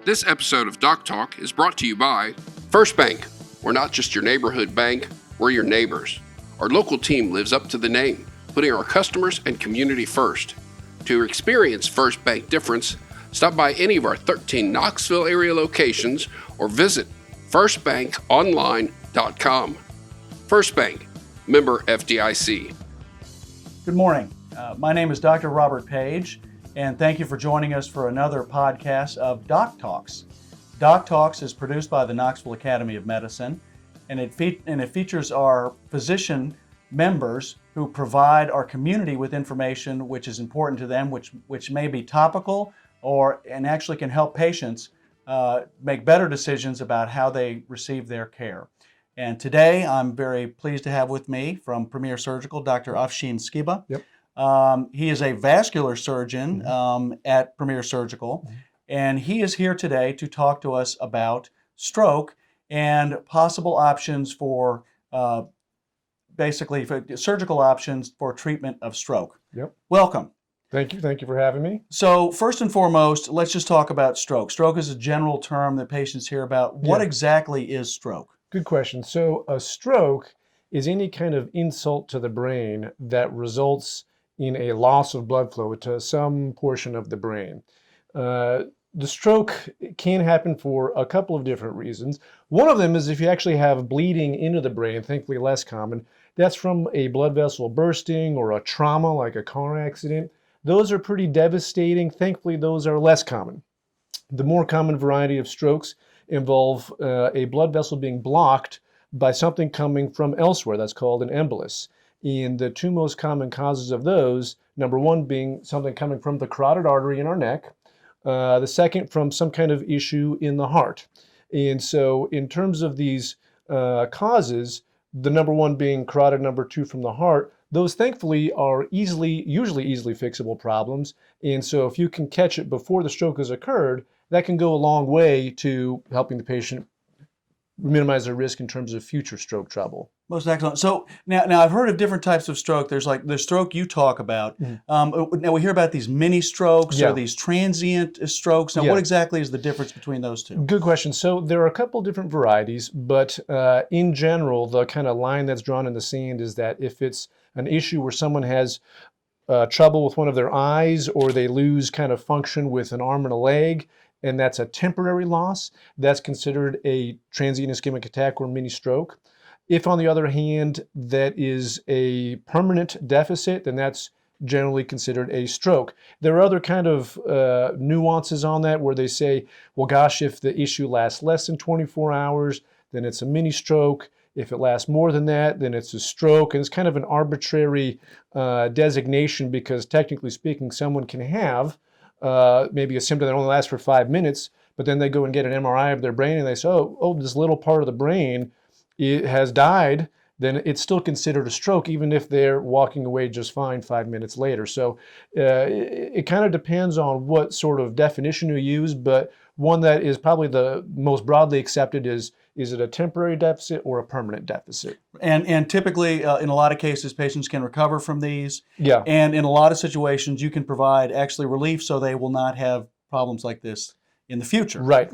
This episode of Doc Talk is brought to you by First Bank. We're not just your neighborhood bank, we're your neighbors. Our local team lives up to the name, putting our customers and community first. To experience First Bank difference, stop by any of our 13 Knoxville area locations or visit firstbankonline.com. First Bank, member FDIC. Good morning. My name is Dr. Robert Page, and thank you for joining us for another podcast of Doc Talks. Doc Talks is produced by the Knoxville Academy of Medicine, and it features our physician members who provide our community with information which is important to them, which may be topical and actually can help patients make better decisions about how they receive their care. And today I'm very pleased to have with me from Premier Surgical, Dr. Afshin Skiba. Yep. He is a vascular surgeon at Premier Surgical, and he is here today to talk to us about stroke and possible options for surgical options for treatment of stroke. Yep. Welcome. Thank you for having me. So first and foremost, let's just talk about stroke. Stroke is a general term that patients hear about. What exactly is stroke? Good question. So a stroke is any kind of insult to the brain that results in a loss of blood flow to some portion of the brain. The stroke can happen for a couple of different reasons. One of them is if you actually have bleeding into the brain, thankfully less common. That's from a blood vessel bursting or a trauma like a car accident. Those are pretty devastating. Thankfully, those are less common. The more common variety of strokes involve a blood vessel being blocked by something coming from elsewhere. That's called an embolus. And the two most common causes of those, number one being something coming from the carotid artery in our neck, the second from some kind of issue in the heart. And so in terms of these causes, the number one being carotid, number two from the heart, those thankfully are usually easily fixable problems. And so if you can catch it before the stroke has occurred, that can go a long way to helping the patient minimize their risk in terms of future stroke trouble. Most excellent. So now I've heard of different types of stroke. There's like the stroke you talk about. Now we hear about these mini strokes or these transient strokes. Now what exactly is the difference between those two? Good question. So there are a couple different varieties, but in general, the kind of line that's drawn in the sand is that if it's an issue where someone has trouble with one of their eyes or they lose kind of function with an arm and a leg, and that's a temporary loss, that's considered a transient ischemic attack or mini stroke. If, on the other hand, that is a permanent deficit, then that's generally considered a stroke. There are other kind of nuances on that where they say, well, gosh, if the issue lasts less than 24 hours, then it's a mini stroke. If it lasts more than that, then it's a stroke. And it's kind of an arbitrary designation because, technically speaking, someone can have maybe a symptom that only lasts for 5 minutes, but then they go and get an MRI of their brain and they say, oh, this little part of the brain it has died, then it's still considered a stroke even if they're walking away just fine 5 minutes later. So it kind of depends on what sort of definition you use, but one that is probably the most broadly accepted is it a temporary deficit or a permanent deficit? And typically, in a lot of cases, patients can recover from these. Yeah. And in a lot of situations, you can provide actually relief so they will not have problems like this in the future. Right.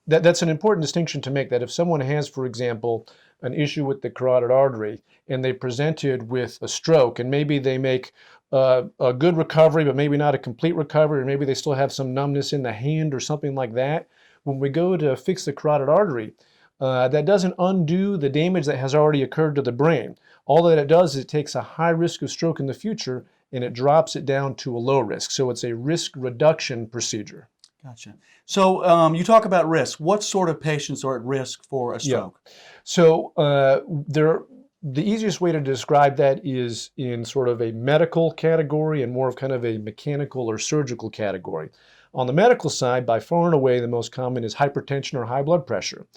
That's an important distinction to make, that if someone has, for example, an issue with the carotid artery and they presented with a stroke and maybe they make a good recovery, but maybe not a complete recovery, or maybe they still have some numbness in the hand or something like that, when we go to fix the carotid artery, that doesn't undo the damage that has already occurred to the brain. All that it does is it takes a high risk of stroke in the future and it drops it down to a low risk. So it's a risk reduction procedure. Gotcha. So you talk about risk. What sort of patients are at risk for a stroke? Yeah. So the easiest way to describe that is in sort of a medical category and more of kind of a mechanical or surgical category. On the medical side, by far and away, the most common is hypertension or high blood pressure.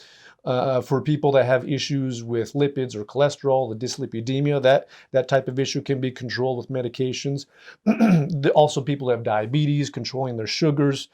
For people that have issues with lipids or cholesterol, the dyslipidemia, that type of issue can be controlled with medications. Also, people have diabetes, controlling their sugars.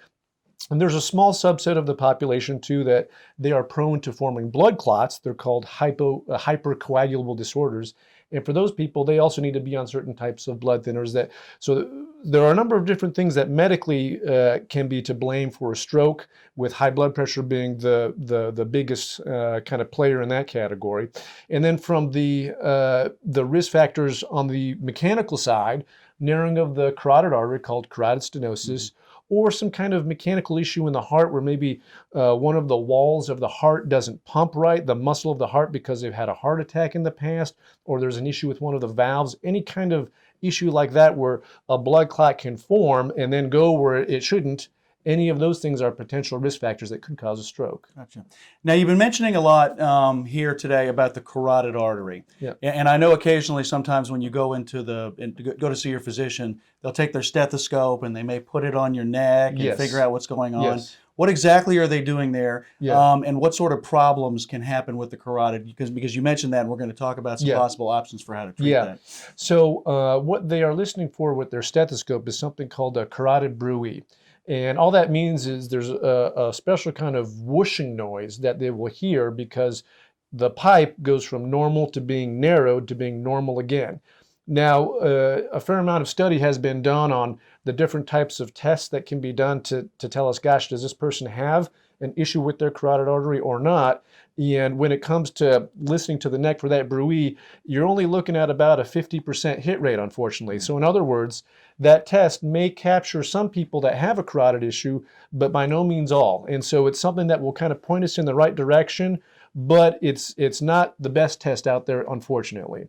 And there's a small subset of the population, too, that they are prone to forming blood clots. They're called hypercoagulable disorders. And for those people, they also need to be on certain types of blood thinners. So there are a number of different things that medically can be to blame for a stroke, with high blood pressure being the biggest kind of player in that category. And then from the risk factors on the mechanical side, narrowing of the carotid artery called carotid stenosis, or some kind of mechanical issue in the heart where maybe one of the walls of the heart doesn't pump right, the muscle of the heart, because they've had a heart attack in the past, or there's an issue with one of the valves, any kind of issue like that where a blood clot can form and then go where it shouldn't. Any of those things are potential risk factors that could cause a stroke. Gotcha. Now, you've been mentioning a lot here today about the carotid artery. Yeah. And I know occasionally sometimes when you go go to see your physician, they'll take their stethoscope and they may put it on your neck and Yes. figure out what's going on. Yes. What exactly are they doing there? Yeah. And what sort of problems can happen with the carotid? Because you mentioned that, and we're going to talk about some Yeah. possible options for how to treat Yeah. that. So what they are listening for with their stethoscope is something called a carotid bruit. And all that means is there's a special kind of whooshing noise that they will hear because the pipe goes from normal to being narrowed to being normal again. Now, a fair amount of study has been done on the different types of tests that can be done to tell us, gosh, does this person have an issue with their carotid artery or not? And when it comes to listening to the neck for that bruit, you're only looking at about a 50% hit rate, unfortunately. So in other words, that test may capture some people that have a carotid issue, but by no means all. And so it's something that will kind of point us in the right direction, but it's not the best test out there, unfortunately.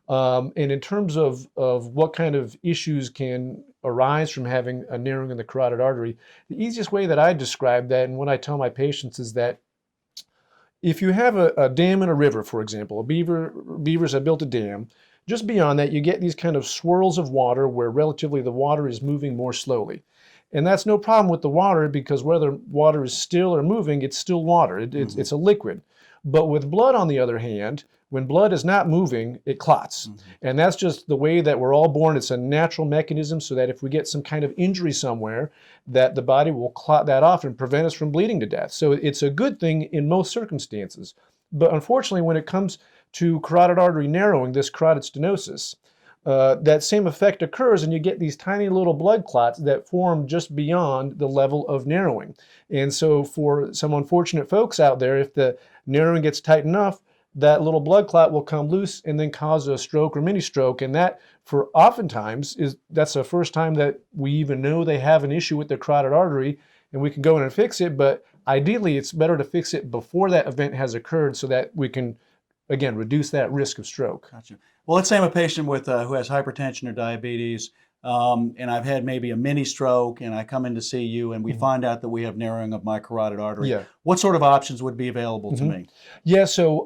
And in terms of what kind of issues can arise from having a narrowing in the carotid artery, the easiest way that I describe that, and what I tell my patients, is that if you have a dam in a river, for example, beavers have built a dam, just beyond that you get these kind of swirls of water where relatively the water is moving more slowly. And that's no problem with the water, because whether water is still or moving, it's still water. It's a liquid. But with blood, on the other hand, when blood is not moving, it clots. And that's just the way that we're all born. It's a natural mechanism, so that if we get some kind of injury somewhere, that the body will clot that off and prevent us from bleeding to death. So it's a good thing in most circumstances. But unfortunately, when it comes to carotid artery narrowing, this carotid stenosis, that same effect occurs, and you get these tiny little blood clots that form just beyond the level of narrowing. And so for some unfortunate folks out there, if the narrowing gets tight enough, that little blood clot will come loose and then cause a stroke or mini stroke. And that, for oftentimes, that's the first time that we even know they have an issue with their carotid artery, and we can go in and fix it. But ideally, it's better to fix it before that event has occurred, so that we can, again, reduce that risk of stroke. Gotcha. Well, let's say I'm a patient with who has hypertension or diabetes, and I've had maybe a mini stroke, and I come in to see you, and we find out that we have narrowing of my carotid artery. Yeah. What sort of options would be available to me? Yeah, so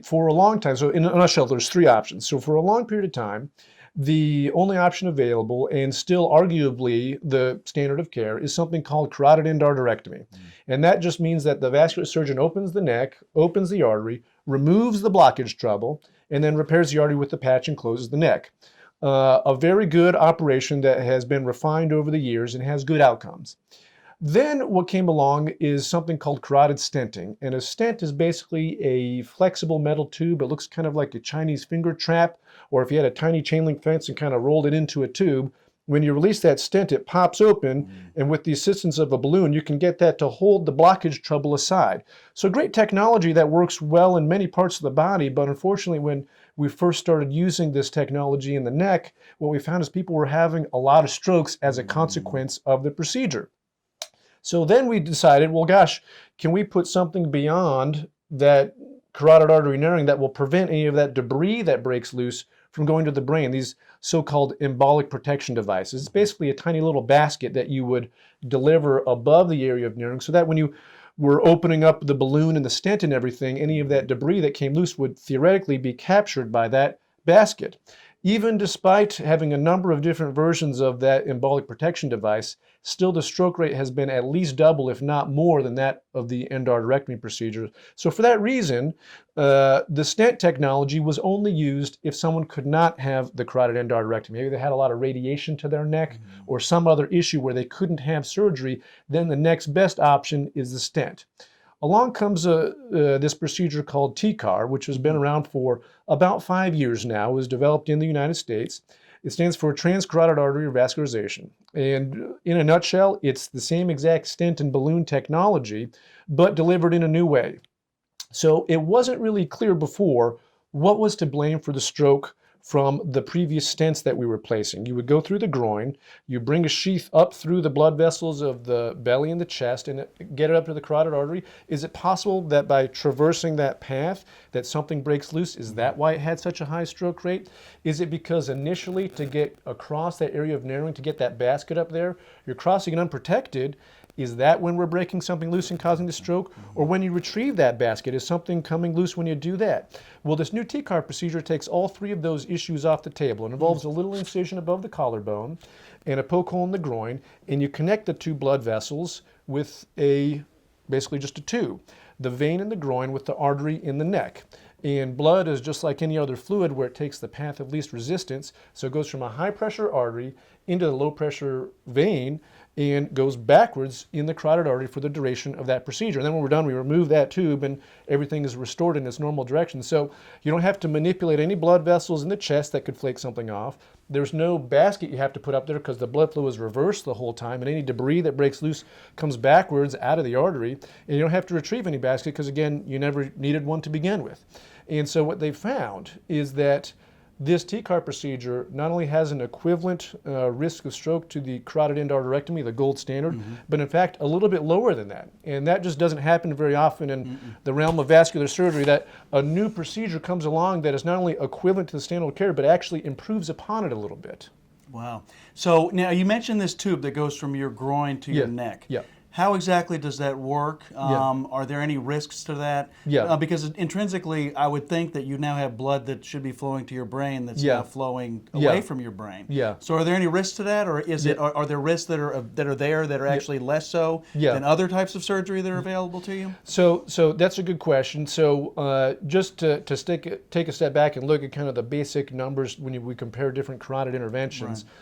for a long time, so in a nutshell, there's three options. So for a long period of time, the only option available, and still arguably the standard of care, is something called carotid endarterectomy. And that just means that the vascular surgeon opens the neck, opens the artery, removes the blockage trouble, and then repairs the artery with the patch and closes the neck. A very good operation that has been refined over the years and has good outcomes. Then what came along is something called carotid stenting. And a stent is basically a flexible metal tube. It looks kind of like a Chinese finger trap, or if you had a tiny chain link fence and kind of rolled it into a tube, when you release that stent, it pops open, and with the assistance of a balloon, you can get that to hold the blockage trouble aside. So great technology that works well in many parts of the body, but unfortunately, when we first started using this technology in the neck, what we found is people were having a lot of strokes as a consequence of the procedure. So then we decided, well, gosh, can we put something beyond that carotid artery narrowing that will prevent any of that debris that breaks loose from going to the brain, these so-called embolic protection devices. It's basically a tiny little basket that you would deliver above the area of narrowing, so that when you were opening up the balloon and the stent and everything, any of that debris that came loose would theoretically be captured by that basket. Even despite having a number of different versions of that embolic protection device, still the stroke rate has been at least double, if not more, than that of the endarterectomy procedure. So for that reason, the stent technology was only used if someone could not have the carotid endarterectomy. Maybe they had a lot of radiation to their neck or some other issue where they couldn't have surgery. Then the next best option is the stent. Along comes this procedure called TCAR, which has been around for about 5 years now. It was developed in the United States. It stands for transcarotid artery revascularization. And in a nutshell, it's the same exact stent and balloon technology, but delivered in a new way. So it wasn't really clear before what was to blame for the stroke from the previous stents that we were placing. You would go through the groin, you bring a sheath up through the blood vessels of the belly and the chest and get it up to the carotid artery. Is it possible that by traversing that path that something breaks loose? Is that why it had such a high stroke rate? Is it because initially to get across that area of narrowing, to get that basket up there, you're crossing it unprotected? Is that when we're breaking something loose and causing the stroke? Or when you retrieve that basket, is something coming loose when you do that? Well, this new TCAR procedure takes all three of those issues off the table. It involves a little incision above the collarbone and a poke hole in the groin, and you connect the two blood vessels with basically just a tube. The vein in the groin with the artery in the neck. And blood is just like any other fluid where it takes the path of least resistance. So it goes from a high pressure artery into the low pressure vein and goes backwards in the carotid artery for the duration of that procedure. And then when we're done, we remove that tube and everything is restored in its normal direction. So you don't have to manipulate any blood vessels in the chest that could flake something off. There's no basket you have to put up there because the blood flow is reversed the whole time, and any debris that breaks loose comes backwards out of the artery, and you don't have to retrieve any basket because, again, you never needed one to begin with. And so what they found is that this TCAR procedure not only has an equivalent risk of stroke to the carotid endarterectomy, the gold standard, but in fact a little bit lower than that. And that just doesn't happen very often in the realm of vascular surgery, that a new procedure comes along that is not only equivalent to the standard of care, but actually improves upon it a little bit. Wow. So now you mentioned this tube that goes from your groin to your neck. Yeah. How exactly does that work? Are there any risks to that? Yeah. Because intrinsically, I would think that you now have blood that should be flowing to your brain that's now flowing away from your brain. Yeah. So are there any risks to that, or is it? Are there risks that are actually less so than other types of surgery that are available to you? So that's a good question. So just to take a step back and look at kind of the basic numbers when we compare different carotid interventions. Right.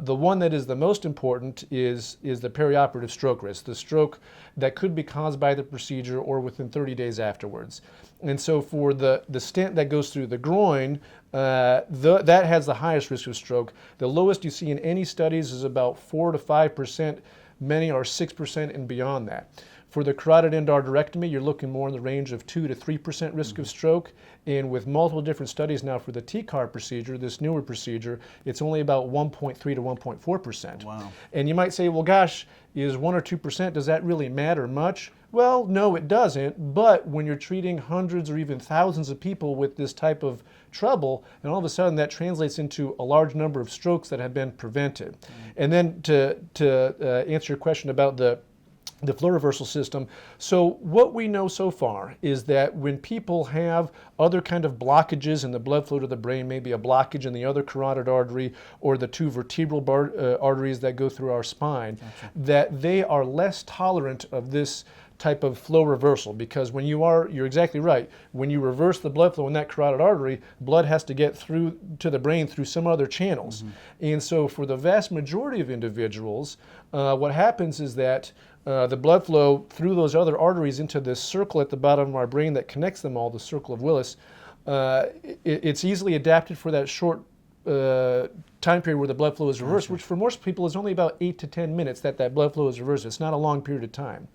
The one that is the most important is the perioperative stroke risk, the stroke that could be caused by the procedure or within 30 days afterwards. And so for the stent that goes through the groin, that has the highest risk of stroke. The lowest you see in any studies is about 4 to 5%. Many are 6% and beyond that. For the carotid endarterectomy, you're looking more in the range of 2 to 3% risk of stroke. And with multiple different studies now for the TCAR procedure, this newer procedure, it's only about 1.3 to 1.4%. Wow. And you might say, well, gosh, is 1 or 2%, does that really matter much? Well, no, it doesn't. But when you're treating hundreds or even thousands of people with this type of trouble, and all of a sudden that translates into a large number of strokes that have been prevented. And then to answer your question about the flow reversal system. So what we know so far is that when people have other kind of blockages in the blood flow to the brain, maybe a blockage in the other carotid artery or the two vertebral arteries that go through our spine, that they are less tolerant of this type of flow reversal, because you're exactly right, when you reverse the blood flow in that carotid artery, blood has to get through to the brain through some other channels. And so for the vast majority of individuals, what happens is that the blood flow through those other arteries into this circle at the bottom of our brain that connects them all, the circle of Willis, it's easily adapted for that short time period where the blood flow is reversed, which for most people is only about 8 to 10 minutes that blood flow is reversed. It's not a long period of time.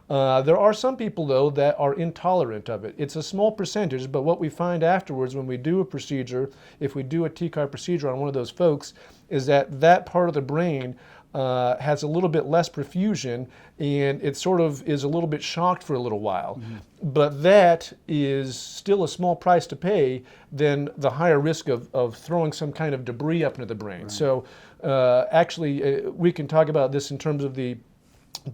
There are some people, though, that are intolerant of it. It's a small percentage, but what we find afterwards when we do a procedure, if we do a TCAR procedure on one of those folks, is that part of the brain has a little bit less perfusion, and it sort of is a little bit shocked for a little while. But that is still a small price to pay than the higher risk of throwing some kind of debris up into the brain. Right. So actually, we can talk about this in terms of the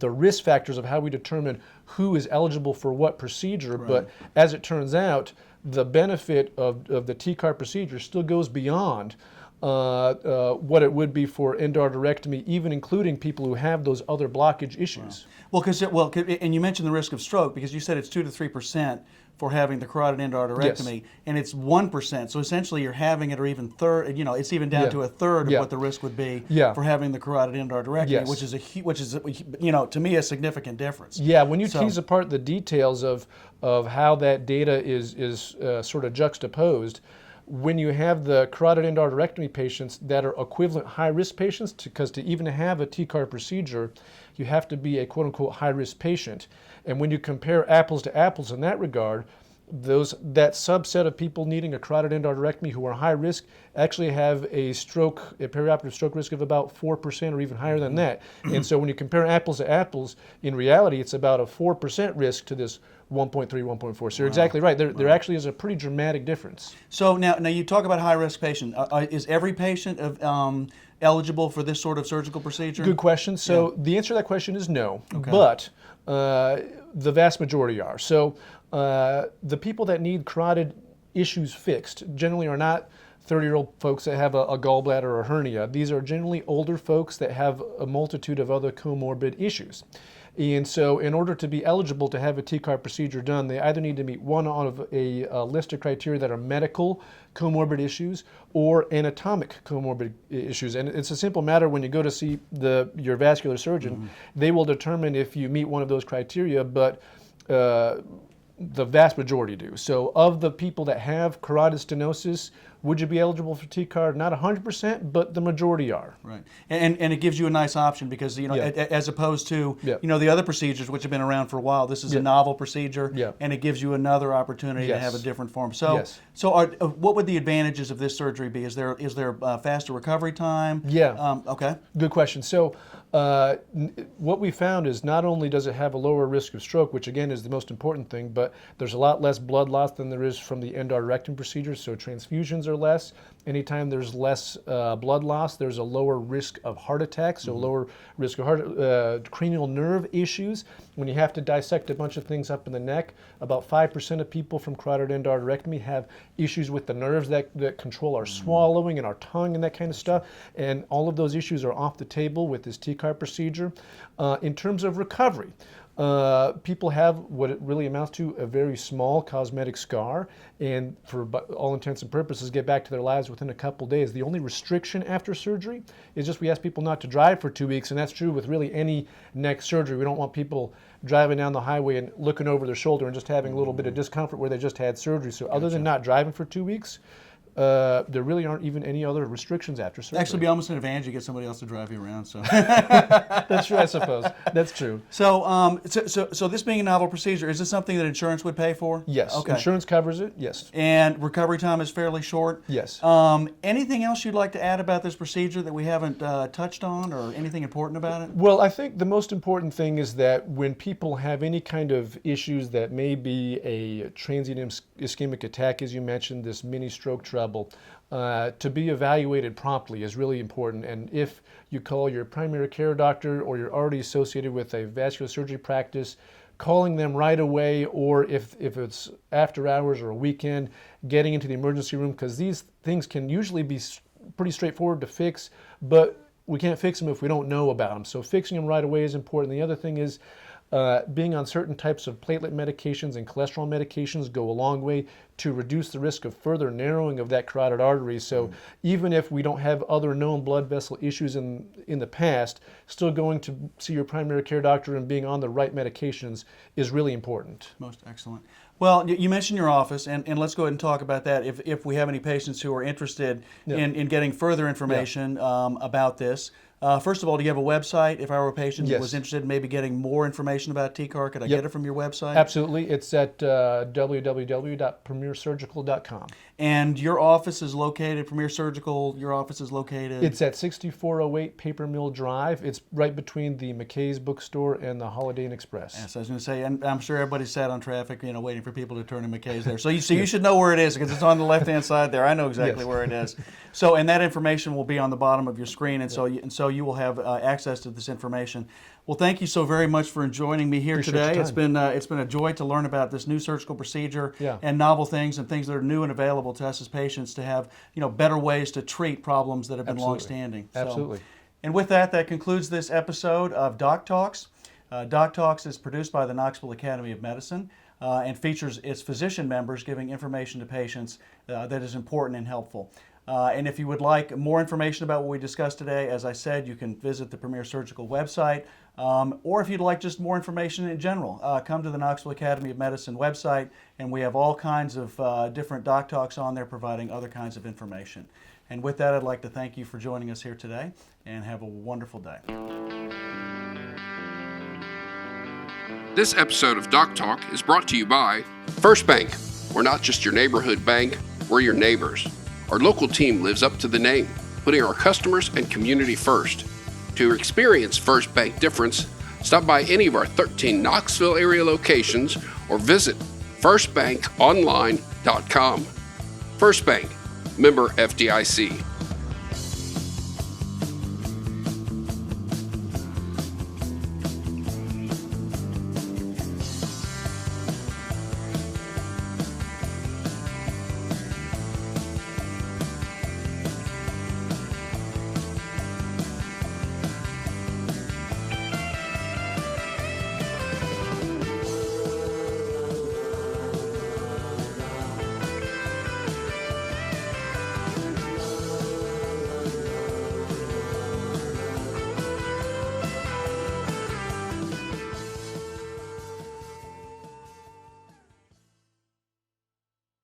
risk factors of how we determine who is eligible for what procedure. Right. But as it turns out, the benefit of the TCAR procedure still goes beyond what it would be for endarterectomy, even including people who have those other blockage issues. Well, and you mentioned the risk of stroke because you said it's 2 to 3% for having the carotid endarterectomy, and it's 1%. So essentially, you're having it, or even third. You know, it's even down to a third of what the risk would be for having the carotid endarterectomy, which is you know, to me, a significant difference. Yeah, when you tease apart the details of how that data is sort of juxtaposed, when you have the carotid endarterectomy patients that are equivalent high-risk patients, because to even have a TCAR procedure, you have to be a quote-unquote high-risk patient. And when you compare apples to apples in that regard, that subset of people needing a carotid endarterectomy who are high risk actually have a perioperative stroke risk of about 4% or even higher than that. And so when you compare apples to apples, in reality, it's about a 4% risk to this 1.3, 1.4. So you're exactly right. There actually is a pretty dramatic difference. So now you talk about high-risk patient. Is every patient eligible for this sort of surgical procedure? Good question. So the answer to that question is no, but the vast majority are. So the people that need carotid issues fixed generally are not 30-year-old folks that have a gallbladder or a hernia. These are generally older folks that have a multitude of other comorbid issues. And so in order to be eligible to have a TCAR procedure done, they either need to meet one out of a list of criteria that are medical comorbid issues or anatomic comorbid issues. And it's a simple matter when you go to see your vascular surgeon, they will determine if you meet one of those criteria, but the vast majority do. So of the people that have carotid stenosis, would you be eligible for TCAR? Not 100%, but the majority are. Right, and it gives you a nice option because, you know, as opposed to, you know, the other procedures which have been around for a while, this is a novel procedure, and it gives you another opportunity to have a different form. So, what would the advantages of this surgery be? Is there faster recovery time? Yeah. Okay. Good question. So, what we found is not only does it have a lower risk of stroke, which again is the most important thing, but there's a lot less blood loss than there is from the endarterectomy procedure, so transfusions are less. Anytime there's less blood loss, there's a lower risk of heart attack, so lower risk of cranial nerve issues. When you have to dissect a bunch of things up in the neck, about 5% of people from carotid endarterectomy have issues with the nerves that control our swallowing and our tongue and that kind of stuff, and all of those issues are off the table with this TCAR procedure. In terms of recovery, people have what it really amounts to a very small cosmetic scar, and for all intents and purposes get back to their lives within a couple days. The only restriction after surgery is just we ask people not to drive for 2 weeks, and that's true with really any neck surgery. We don't want people driving down the highway and looking over their shoulder and just having a little bit of discomfort where they just had surgery. So other than not driving for 2 weeks, there really aren't even any other restrictions after surgery. Actually, be almost an advantage to get somebody else to drive you around. So that's true, I suppose. That's true. So, so this being a novel procedure, is this something that insurance would pay for? Yes. Okay. Insurance covers it. Yes. And recovery time is fairly short. Yes. Anything else you'd like to add about this procedure that we haven't touched on, or anything important about it? Well, I think the most important thing is that when people have any kind of issues that may be a transient ischemic attack, as you mentioned, this mini stroke trouble, to be evaluated promptly is really important. And if you call your primary care doctor or you're already associated with a vascular surgery practice, calling them right away, or if it's after hours or a weekend, getting into the emergency room, because these things can usually be pretty straightforward to fix, but we can't fix them if we don't know about them. So fixing them right away is important. The other thing is being on certain types of platelet medications and cholesterol medications go a long way to reduce the risk of further narrowing of that carotid artery. So even if we don't have other known blood vessel issues in the past, still going to see your primary care doctor and being on the right medications is really important. Most excellent. Well, you mentioned your office, and let's go ahead and talk about that if we have any patients who are interested in getting further information about this. First of all, do you have a website? If I were a patient who was interested in maybe getting more information about TCAR, could I get it from your website? Absolutely. It's at www.premiersurgical.com. And your office is located, Premier Surgical, your office is located? It's at 6408 Paper Mill Drive. It's right between the McKay's bookstore and the Holiday Inn Express. Yes, I was going to say, and I'm sure everybody's sat on traffic, you know, waiting for people to turn to McKay's there. So you should know where it is because it's on the left-hand side there. I know exactly where it is. So, and that information will be on the bottom of your screen, and so you will have access to this information. Well, thank you so very much for joining me here Appreciate today. your It's been a joy to learn about this new surgical procedure Yeah. and novel things and things that are new and available to us as patients to have better ways to treat problems that have been Absolutely. long-standing. Absolutely. And with that, that concludes this episode of Doc Talks. Doc Talks is produced by the Knoxville Academy of Medicine and features its physician members giving information to patients that is important and helpful. And if you would like more information about what we discussed today, as I said, you can visit the Premier Surgical website. Or if you'd like just more information in general, come to the Knoxville Academy of Medicine website, and we have all kinds of different Doc Talks on there providing other kinds of information. And with that, I'd like to thank you for joining us here today, and have a wonderful day. This episode of Doc Talk is brought to you by First Bank. We're not just your neighborhood bank, we're your neighbors. Our local team lives up to the name, putting our customers and community first. To experience First Bank difference, stop by any of our 13 Knoxville area locations or visit firstbankonline.com. First Bank, member FDIC.